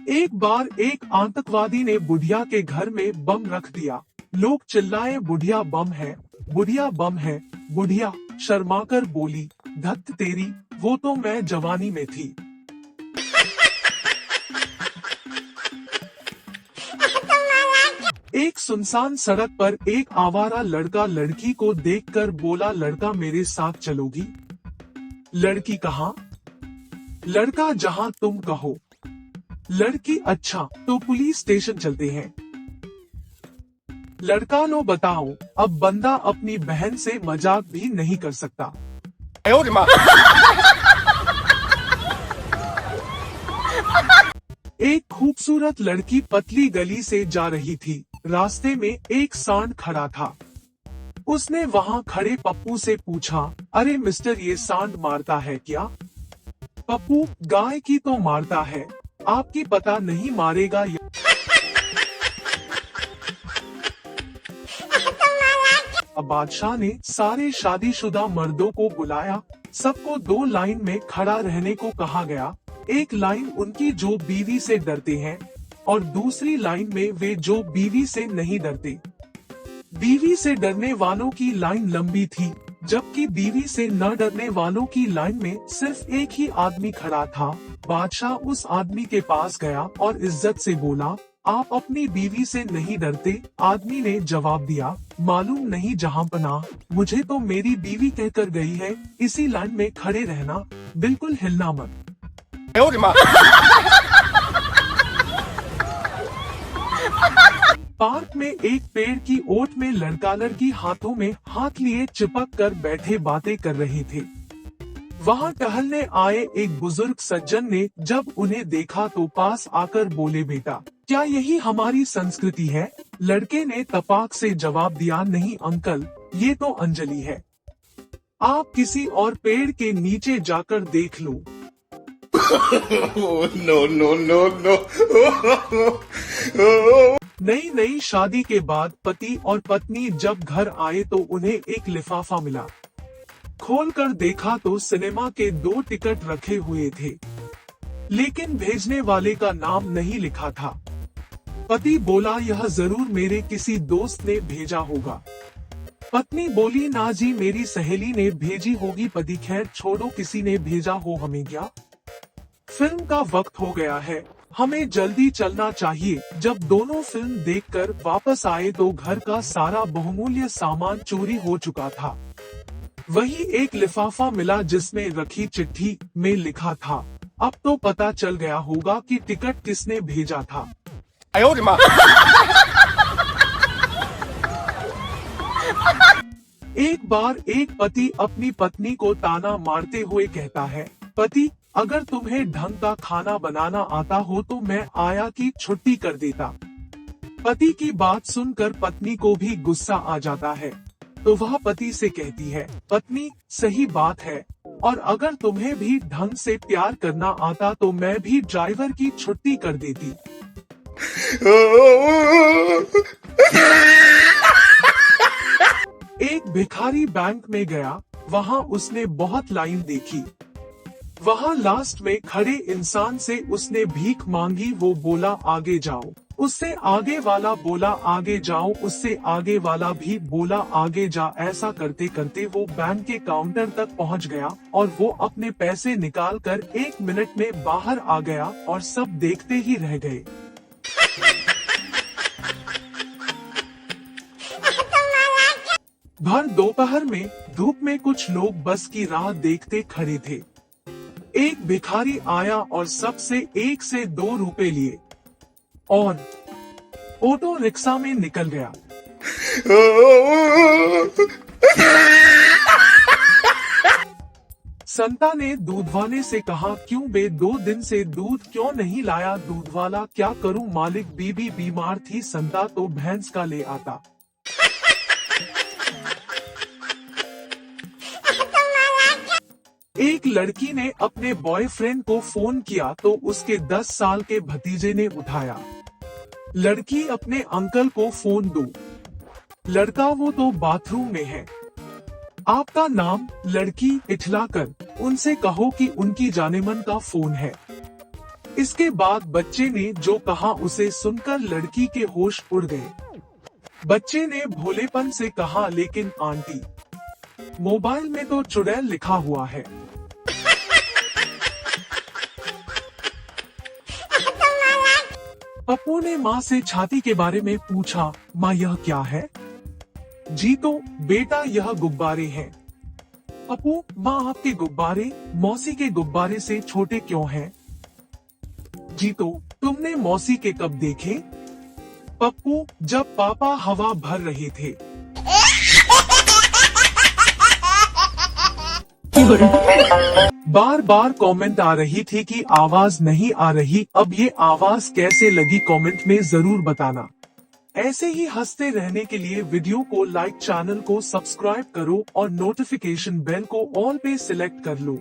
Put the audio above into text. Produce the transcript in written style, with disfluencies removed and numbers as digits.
एक बार एक आतंकवादी ने बुढ़िया के घर में बम रख दिया। लोग चिल्लाए, बुढ़िया बम है, बुढ़िया बम है। बुढ़िया शर्माकर बोली, धत तेरी, वो तो मैं जवानी में थी। एक सुनसान सड़क पर एक आवारा लड़का लड़की को देखकर बोला, लड़का मेरे साथ चलोगी? लड़की कहाँ? लड़का जहाँ तुम कहो। लड़की अच्छा तो पुलिस स्टेशन चलते हैं। लड़का लो बताओ, अब बंदा अपनी बहन से मजाक भी नहीं कर सकता। एक खूबसूरत लड़की पतली गली से जा रही थी। रास्ते में एक सांड खड़ा था। उसने वहाँ खड़े पप्पू से पूछा, अरे मिस्टर, ये सांड मारता है क्या? पप्पू, गाय की तो मारता है, आपकी पता नहीं मारेगा या? अब बादशाह ने सारे शादीशुदा मर्दों को बुलाया। सबको 2 लाइन में खड़ा रहने को कहा गया। एक लाइन उनकी जो बीवी से डरते हैं और दूसरी लाइन में वे जो बीवी से नहीं डरते। बीवी से डरने वालों की लाइन लंबी थी, जबकि बीवी से न डरने वालों की लाइन में सिर्फ एक ही आदमी खड़ा था। बादशाह उस आदमी के पास गया और इज्जत से बोला, आप अपनी बीवी से नहीं डरते? आदमी ने जवाब दिया, मालूम नहीं जहांपनाह, मुझे तो मेरी बीवी कहकर गई है, इसी लाइन में खड़े रहना, बिल्कुल हिलना मत। पार्क में एक पेड़ की ओट में लड़का लड़की हाथों में हाथ लिए चिपक कर बैठे बातें कर रहे थे। वहाँ टहलने आए एक बुजुर्ग सज्जन ने जब उन्हें देखा तो पास आकर बोले, बेटा क्या यही हमारी संस्कृति है? लड़के ने तपाक से जवाब दिया, नहीं अंकल, ये तो अंजलि है। आप किसी और पेड़ के नीचे जाकर देख लो। No no no no. नई नई शादी के बाद पति और पत्नी जब घर आए तो उन्हें एक लिफाफा मिला। खोलकर देखा तो सिनेमा के 2 टिकट रखे हुए थे, लेकिन भेजने वाले का नाम नहीं लिखा था। पति बोला, यह जरूर मेरे किसी दोस्त ने भेजा होगा। पत्नी बोली, ना जी, मेरी सहेली ने भेजी होगी। पति, खैर छोड़ो, किसी ने भेजा हो हमें क्या। फिल्म का वक्त हो गया है, हमें जल्दी चलना चाहिए। जब दोनों फिल्म देखकर वापस आए तो घर का सारा बहुमूल्य सामान चोरी हो चुका था। वही एक लिफाफा मिला जिसमें रखी चिट्ठी में लिखा था, अब तो पता चल गया होगा कि टिकट किसने भेजा था। एक बार एक पति अपनी पत्नी को ताना मारते हुए कहता है, पति, अगर तुम्हें ढंग का खाना बनाना आता हो तो मैं आया की छुट्टी कर देता। पति की बात सुनकर पत्नी को भी गुस्सा आ जाता है, तो वह पति से कहती है, पत्नी, सही बात है, और अगर तुम्हें भी ढंग से प्यार करना आता तो मैं भी ड्राइवर की छुट्टी कर देती। एक भिखारी बैंक में गया, वहाँ उसने बहुत लाइन देखी। वहाँ लास्ट में खड़े इंसान से उसने भीख मांगी। वो बोला, आगे जाओ। उससे आगे वाला बोला, आगे जाओ। उससे आगे वाला भी बोला, आगे जा। ऐसा करते करते वो बैंक के काउंटर तक पहुँच गया और वो अपने पैसे निकालकर 1 मिनट में बाहर आ गया और सब देखते ही रह गए। भर दोपहर में धूप में कुछ लोग बस की राह देखते खड़े थे। एक भिखारी आया और सबसे 1 से 2 रुपए लिए और ऑटो रिक्शा में निकल गया। संता ने दूधवाले से कहा, क्यों बे, 2 दिन से दूध क्यों नहीं लाया? दूधवाला, क्या करूं मालिक, बीबी बीमार थी। संता तो भैंस का ले आता। एक लड़की ने अपने बॉयफ्रेंड को फोन किया तो उसके 10 साल के भतीजे ने उठाया। लड़की, अपने अंकल को फोन दो। लड़का, वो तो बाथरूम में है। आपका नाम? लड़की, इठलाकर उनसे कहो कि उनकी जानेमन का फोन है। इसके बाद बच्चे ने जो कहा उसे सुनकर लड़की के होश उड़ गए। बच्चे ने भोलेपन से कहा, लेकिन आंटी, मोबाइल में तो चुड़ैल लिखा हुआ है। पप्पू ने माँ से छाती के बारे में पूछा, माँ यह क्या है? जी तो बेटा यह गुब्बारे हैं। पप्पू, माँ आपके गुब्बारे मौसी के गुब्बारे से छोटे क्यों हैं? जी तो तुमने मौसी के कब देखे? पप्पू, जब पापा हवा भर रहे थे। बार बार कमेंट आ रही थी कि आवाज नहीं आ रही, अब ये आवाज कैसे लगी कमेंट में जरूर बताना। ऐसे ही हंसते रहने के लिए वीडियो को लाइक, चैनल को सब्सक्राइब करो और नोटिफिकेशन बेल को ऑल पे सिलेक्ट कर लो।